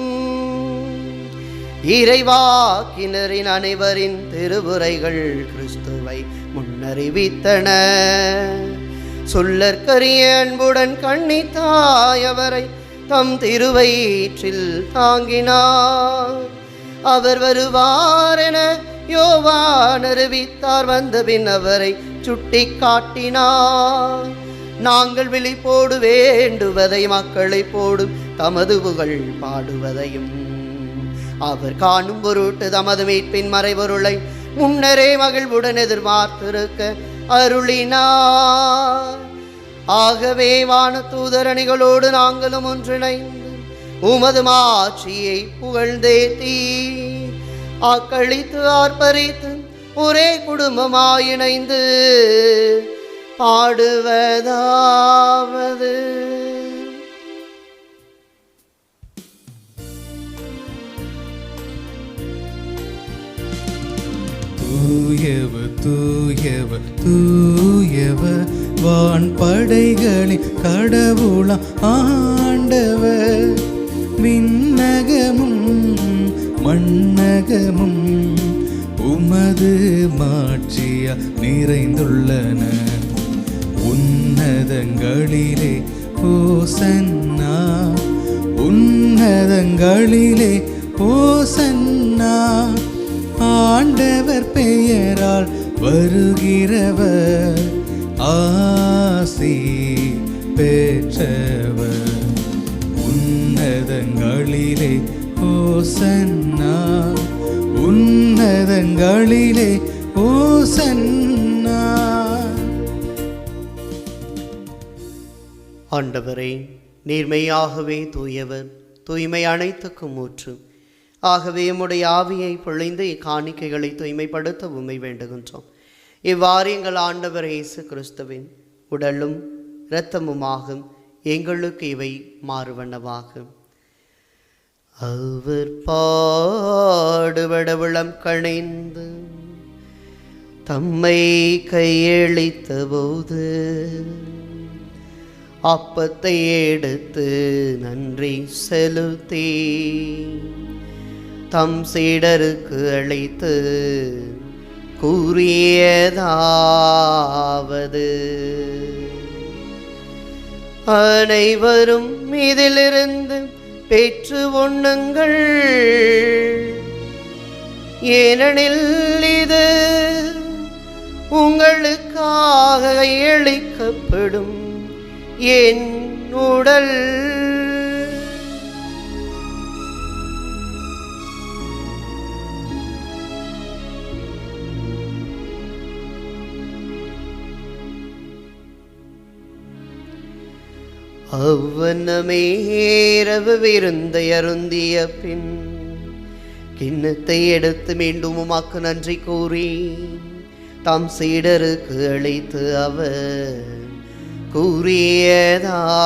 இறைவாக்கினரின் அனைவரின் திருவுரைகள் கிறிஸ்துவை முன்னறிவித்தன. சொல்லற்கரிய அன்புடன் கண்ணித்தாய் அவரை தம் திருவயிற்றில் தாங்கினார். அவர் வருவார் என யோவான் அறிவித்தார். வந்தபின் அவரை சுட்டி காட்டினார். நாங்கள் விழிப்போடு வேண்டுவதை மக்களை போடும் தமது புகழ் பாடுவதையும் அவர் காணும் பொருட்டு தமது மீட்பின் மறைபொருளை முன்னரே மகிழ்வுடன் எதிர்பார்த்திருக்க அருளினார். ஆகவே வான தூதரணிகளோடு நாங்களும் ஒன்றிணைந்து உமது மாட்சியை புகழ்ந்தேத்தி ஆக்களித்து ஆர்ப்பரித்து ஒரே குடும்பமாயிணைந்து பாடுவதாவது. தூயவர் தூயவர் தூயவர் வான் படைகளின் கடவுளாம் ஆண்டவர். விண்ணகமும் மண்ணகமும் உமது மாட்சியா நிறைந்துள்ளன. உன்னதங்களிலே ஓசன்னா, உன்னதங்களிலே ஓசன்னா. ஆண்டவர் பெயரால் வருகிறவர் ஆசி பெற்றவர். உன்னதங்களிலே ஓசன்னா, உன்னதங்களிலே ஓசன்னா. ஆண்டவரே, நீர்மையாகவே தூயவர், தூய்மை அனைத்துக்கும் ஊற்று. ஆகவே உம்முடைய ஆவியை பொழிந்து இக்காணிக்கைகளை தூய்மைப்படுத்த உம்மை வேண்டுகின்றோம். இவ்வாறு எங்கள் ஆண்டவர் இயேசு கிறிஸ்துவின் உடலும் இரத்தமுமாகும் எங்களுக்கு இவை மாறுவனவாகும். அவர் பாடுபட விளம் கணிந்து தம்மை கையளித்த போது அப்பத்தை எடுத்து நன்றி செலுத்தி தம் சீடருக்கு அளித்து கூறியதாவது, அனைவரும் இதிலிருந்து பெற்று உண்ணுங்கள், ஏனெனில் இது உங்களுக்காக கையளிக்கப்படும் என் உடல். அவ்வண்ணமே இரவு விருந்தை அருந்திய பின் கிண்ணத்தை எடுத்து மீண்டும் உமக்கு நன்றி கூறி தம் சீடருக்கு அளித்து அவர் கூறியதாவது,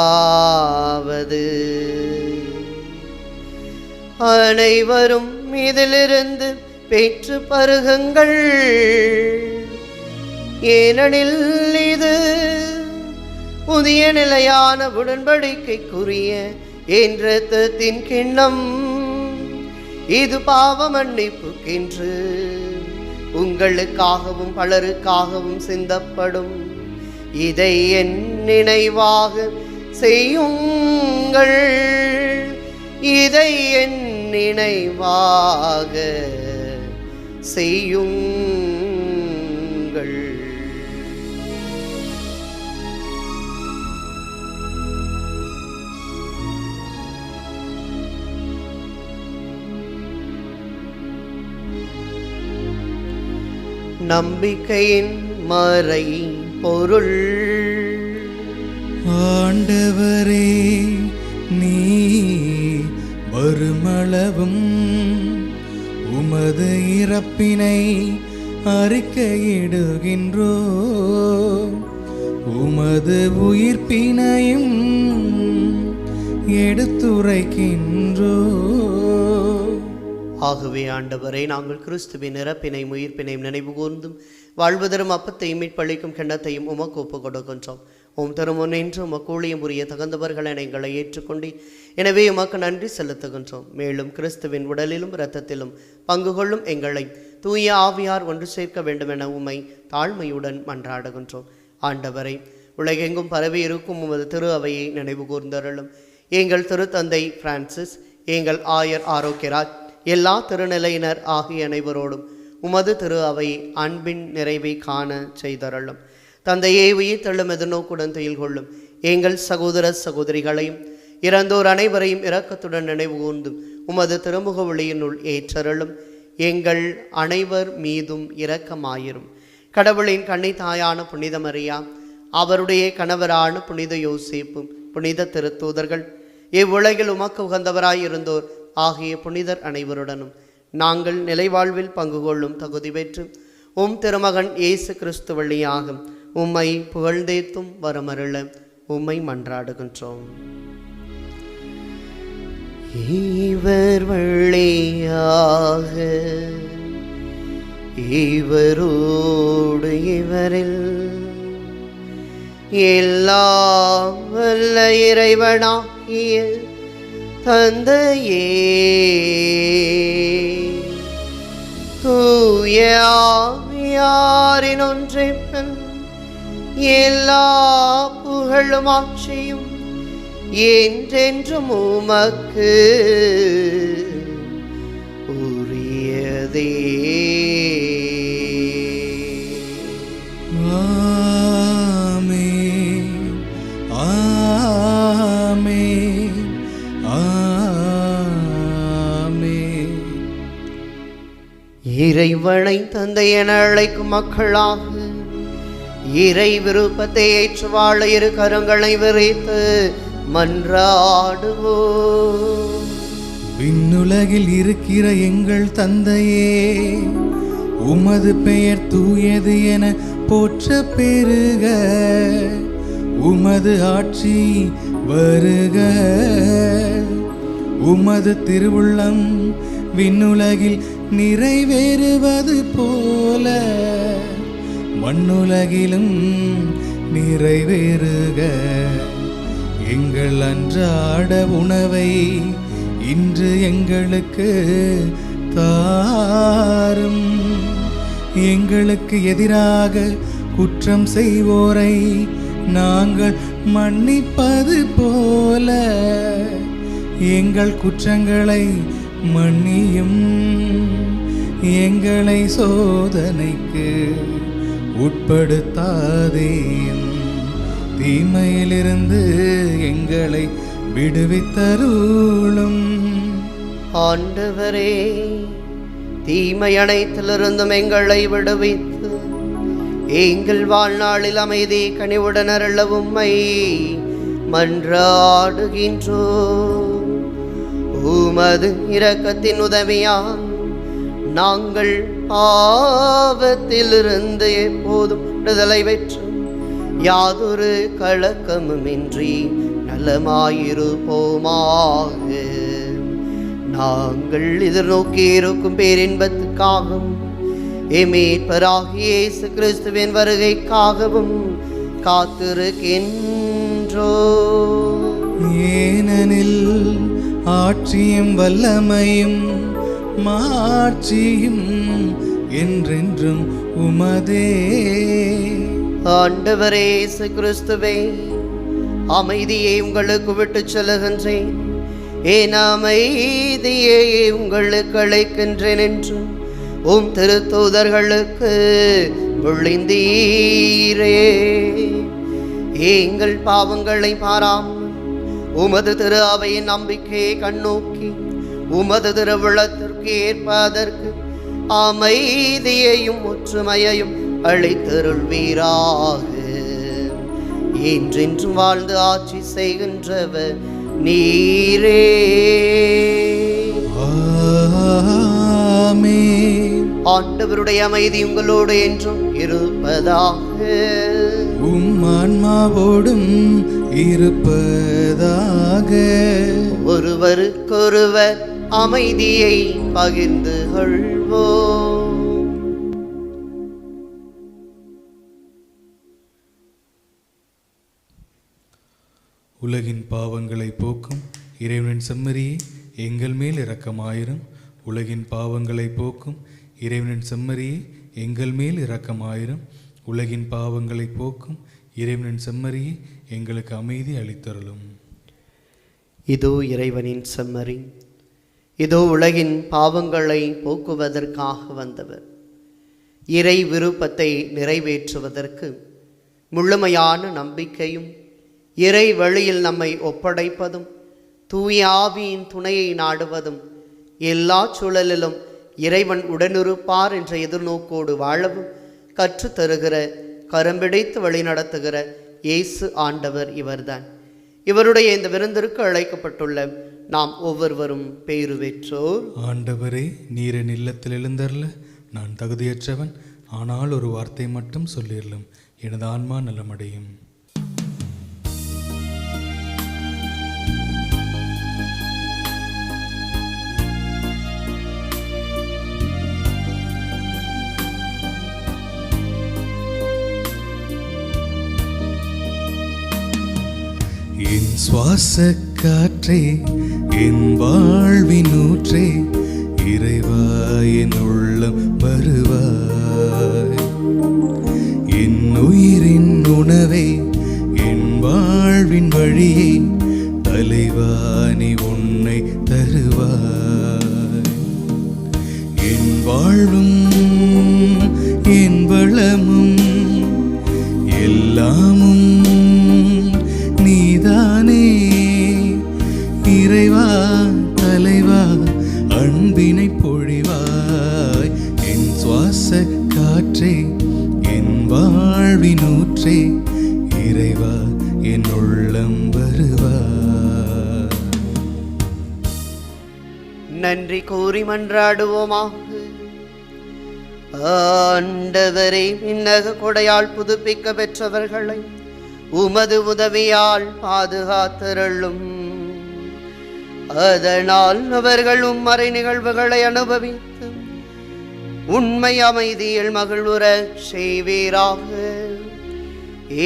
அனைவரும் இதிலிருந்து பெற்று பருகுங்கள், ஏனெனில் இது புதிய நிலையான உடன்படிக்கைக்குரிய என் இரத்தத்தின் கிண்ணம். இது பாவ மன்னிப்புக்கென்று உங்களுக்காகவும் பலருக்காகவும் சிந்தப்படும். இதை என் நினைவாக செய்யுங்கள். இதை என் நினைவாக செய்யுங்கள். நம்பிக்கையின் மறை பொருள். ஆண்டவரே, நீ வருமளவும் உமது இறப்பினை அறிக்கையிடுகின்றோ, உமது உயிர்ப்பினையும் எடுத்துரைக்கின்றோ. ஆகவே ஆண்டவரை, நாங்கள் கிறிஸ்துவின் இறப்பினையும் உயிர்ப்பினையும் நினைவு கூர்ந்தும் வாழ்வதரும் அப்பத்தையும் மீட்பளிக்கும் கிண்ணத்தையும் உமக்கு ஒப்புக் கொடுக்கின்றோம். உம் திருமுன் என்று உமக்கு ஊழியம் புரிய தகுந்தவர்களை எங்களை ஏற்றுக்கொண்டு, எனவே உமக்கு நன்றி செலுத்துகின்றோம். மேலும் கிறிஸ்துவின் உடலிலும் இரத்தத்திலும் பங்கு கொள்ளும் எங்களை தூய ஆவியார் ஒன்று சேர்க்க வேண்டும் என உம்மை தாழ்மையுடன் மன்றாடுகின்றோம். ஆண்டவரை, உலகெங்கும் பரவி இருக்கும் உமது திரு அவையை நினைவு கூர்ந்தருளும். எங்கள் திருத்தந்தை பிரான்சிஸ், எங்கள் ஆயர் ஆரோக்கியராஜ், எல்லா திருநிலையினர் ஆகிய அனைவரோடும் உமது திரு அவை அன்பின் நிறைவை காண செய்தருளும். தந்தையை உயிர்த்தெழும் எதிர்நோக்குடன் துயில் கொள்ளும் எங்கள் சகோதர சகோதரிகளையும் இறந்தோர் அனைவரையும் இரக்கத்துடன் நினைவு கூர்ந்தும் உமது திருமுக ஒளியினுள் ஏற்றருளும். எங்கள் அனைவர் மீதும் இரக்கமாயிரும். கடவுளின் கன்னி தாயான புனித மரியா, அவருடைய கணவரான புனித யோசேப்பு, புனித திருத்தூதர்கள், இவ்வுலகில் உமக்கு உகந்தவராயிருந்தோர் ஆகிய புனிதர் அனைவருடனும் நாங்கள் நிலைவாழ்வில் பங்கு கொள்ளும் தகுதி பெற்று உம் திருமகன் இயேசு கிறிஸ்து வழியாக உம்மை புகழ்ந்தேத்தும் வரமருள உம்மை மன்றாடுகின்றோம். இவர் வழியாக இவரோடு இவரில் எல்லாம் வல்ல இறைவனாகிய தந்தையே, தூய ஆவியாரின் ஒன்றைப்பன் எல்லா புகழும் ஆட்சியும் என்றென்றும் உமக்கு உரியதே. ஆமென், ஆமென், ஆமென். இறைவனை தந்தை என அழைக்கும் மக்களாக இறை விருப்பத்தை ஏற்று வாழ இரு கரங்களை விரித்து மன்றாடுவோம். விண்ணுலகில் இருக்கிற எங்கள் தந்தையே, உமது பெயர் தூயது என போற்ற பெருக, உமது ஆட்சி வருக, உமது திருவுள்ளம் விண்ணுலகில் நிறைவேறுவது போல மண்ணுலகிலும் நிறைவேறுக. எங்கள் அன்றாட உணவை இன்று எங்களுக்கு தாரும். எங்களுக்கு எதிராக குற்றம் செய்வோரை நாங்கள் மன்னிப்பது போல எங்கள் குற்றங்களை மன்னியும். எங்களை சோதனைக்கு உட்படுத்தாதேயும், தீமையிலிருந்து எங்களை விடுவித்தருளும். ஆண்டவரே, தீமை அனைத்திலிருந்தும் எங்களை விடுவித்து எங்கள் வாழ்நாளில் அமைதி கனிவுடன் அருள உம்மை மன்றாடுகின்றோம். உமது இரக்கத்தின் உதவியால் நாங்கள் பாவத்திலிருந்து எப்போதும் விடுதலை பெற்று யாதொரு கலக்கமுமின்றி நலமாயிருப்போமாக. நாங்கள் எதிர்நோக்கி இருக்கும் பேரின்பத்துக்காகவும் மீட்பராகிய இயேசு கிறிஸ்துவின் வருகைக்காகவும் காத்திருக்கின்றோம். ஏனெனில் ஆட்சியும் வல்லமையும் மாட்சியும் என்றென்றும் உமதே. ஆண்டவரே இயேசு கிறிஸ்துவே, அமைதியை உங்களுக்கு விட்டு செல்லுகின்றேன், என் அமைதியை உங்களுக்கு அளிக்கின்றேன் என்றும் உம் திருத்தூதர்களுக்கு பொழிந்தீரே. எங்கள் பாவங்களை பாராமல் உமது திரு அவையின் நம்பிக்கையை கண்ணோக்கி உமது திருவிழத்திற்கு ஏற்பதற்கு அமைதியையும் ஒற்றுமையையும் அளித்தருள்வீராக. என்றென்றும் வாழ்ந்து ஆட்சி செய்கின்றவர் நீரே. ஆண்டவருடைய அமைதி உங்களோடு என்றும் இருப்பதாக. உம் ஆன்மாவோடும் இருப்பதாக. ஒருவருக்கொருவர் அமைதியை பகிர்ந்து கொள்வோம். உலகின் பாவங்களை போக்கும் இறைவனின் செம்மறியே எங்கள் மேல் இரக்கமாயிரும். உலகின் பாவங்களை போக்கும் இறைவனின் செம்மறியே எங்கள் மேல் இரக்கமாயிரும். உலகின் பாவங்களை போக்கும் இறைவனின் செம்மறியே எங்களுக்கு அமைதி அளித்தருளும். இதோ இறைவனின் செம்மறி, இதோ உலகின் பாவங்களை போக்குவதற்காக வந்தவர். இறை விருப்பத்தை நிறைவேற்றுவதற்கு முழுமையான நம்பிக்கையும் இறை வழியில் நம்மை ஒப்படைப்பதும் தூய ஆவியின் துணையை நாடுவதும் எல்லா சூழலிலும் இறைவன் உடனிருப்பார் என்ற எதிர்நோக்கோடு வாழவும் கற்றுத்தருகிற கரம்பிடித்து வழிநடத்துகிற இயேசு ஆண்டவர் இவர்தான். இவருடைய இந்த விருந்திற்கு அழைக்கப்பட்டுள்ள நாம் ஒவ்வொருவரும் பேறு பெற்றோர். ஆண்டவரே, நீரின் இல்லத்தில் எழுந்தருள நான் தகுதியற்றவன், ஆனால் ஒரு வார்த்தை மட்டும் சொல்லிடலும், எனது ஆன்மா நலமடையும். என் சுவாச காற்றே, என் வாழ்வின் ஊற்றே, இறைவா என் உள்ளம் வருவாய். என் உயிரின் உணவே, என் வாழ்வின் வழியே, தலைவா நீ உன்னை தருவாய். என் வாழ்வும் என் வளமும் எல்லாமும் நீதானே. இறைவா தலைவா அன்பினை பொழிவாய். என் சுவாச காற்றே, என் வாழ்வின் ஊற்றே, இறைவா என் உள்ளம் வருவாய். நன்றி கூறி மன்றாடுவோமாக. ஆண்டவரே, விண்ணக கொடையால் புதுப்பிக்க பெற்றவர்களை உமது உதவியால் பாதுகாத்தருளும். அதனால் அவர்களும் மறை நிகழ்வுகளை அனுபவித்து உண்மை அமைதியில் மகிழ்வுற செய்வீராக.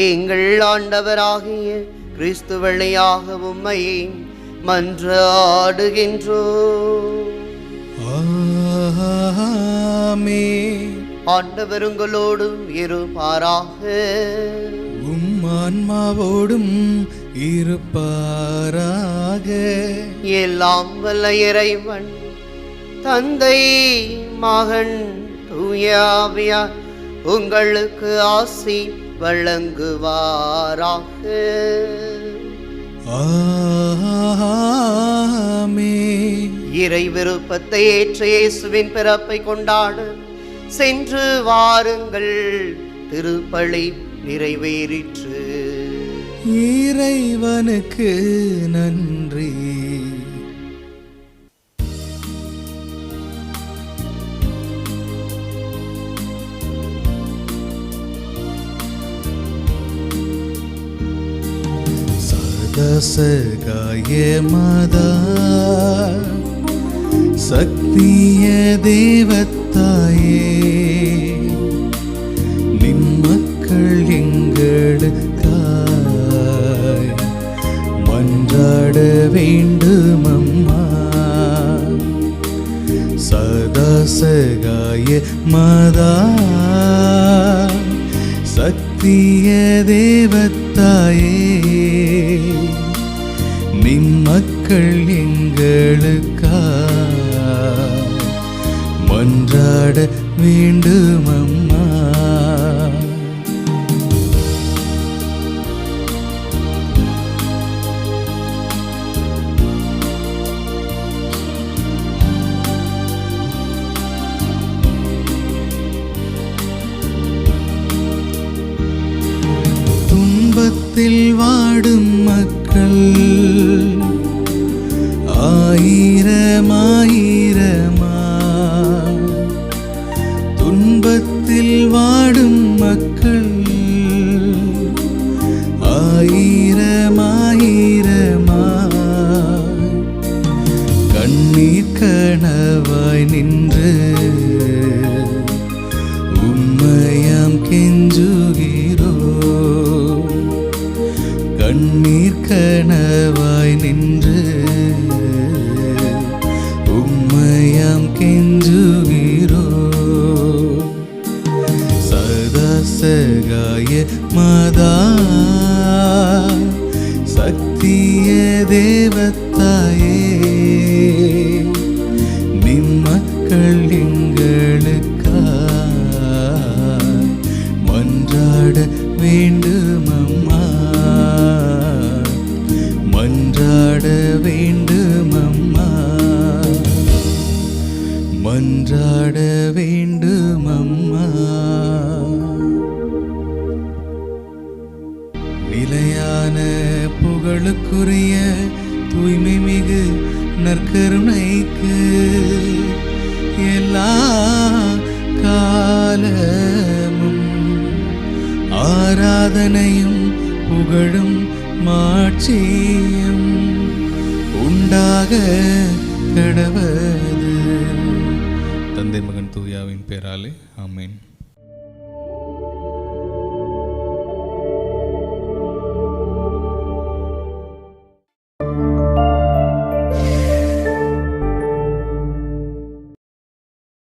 எங்கள் ஆண்டவராகிய கிறிஸ்து வழியாக உம்மை மன்றாடுகின்றோம். ஆமென். ஆண்டவர் உங்களோடு இருப்பாராக. உம் ஆன்மாவோடும் இருப்பாராக. எல்லாம் வல்ல இறைவன் தந்தை மகன் தூய ஆவியார் உங்களுக்கு ஆசி வழங்குவாராக. ஆமென். இறை விருப்பத்தை ஏற்ற இயேசுவின் பிறப்பை கொண்டாட சென்று வாருங்கள். திருப்பலி நிறைவேறிற்று. இறைவனுக்கு நன்றி. சதசகாய மதா சக்திய தேவத்தாயே, நின் மக்கள் எங்களுக்காய் மன்றாட வேண்டுமம்மா. சதாசகாய மதா சக்திய தேவத்தாயே, நின் மக்கள் மன்றாட வேண்டும் அம்மா. துன்பத்தில் வாடும் மக்கள் ஆயிரமாயிரமா, துன்பத்தில் வாடும் மக்கள் ஆயிரமாயிரமா, கண்ணீர் கனவாய் நின்று உம்மையாம் கெஞ்சுகிறோ, கண்ணீர் கனவாய் நின்று உம்மையாம் கெஞ்சுகிறோ. சதாசகாய மாதா சக்திய தேவத்தாயே, நிம்மக்கள் எங்களுக்காய் மன்றாட வேண்டும் அம்மா, மன்றாட வேண்டும் அம்மா, மன்றாட வேண்டும் அம்மா. நிலையான புகழுக்குரிய தூய்மை மிகு நற்கருணைக்கு எல்லா காலமும் ஆராதனையும் புகழும் மாட்சியும் உண்டாக கடவது. தந்தை மகன் தூயாவின் பேராலே ஆமென்.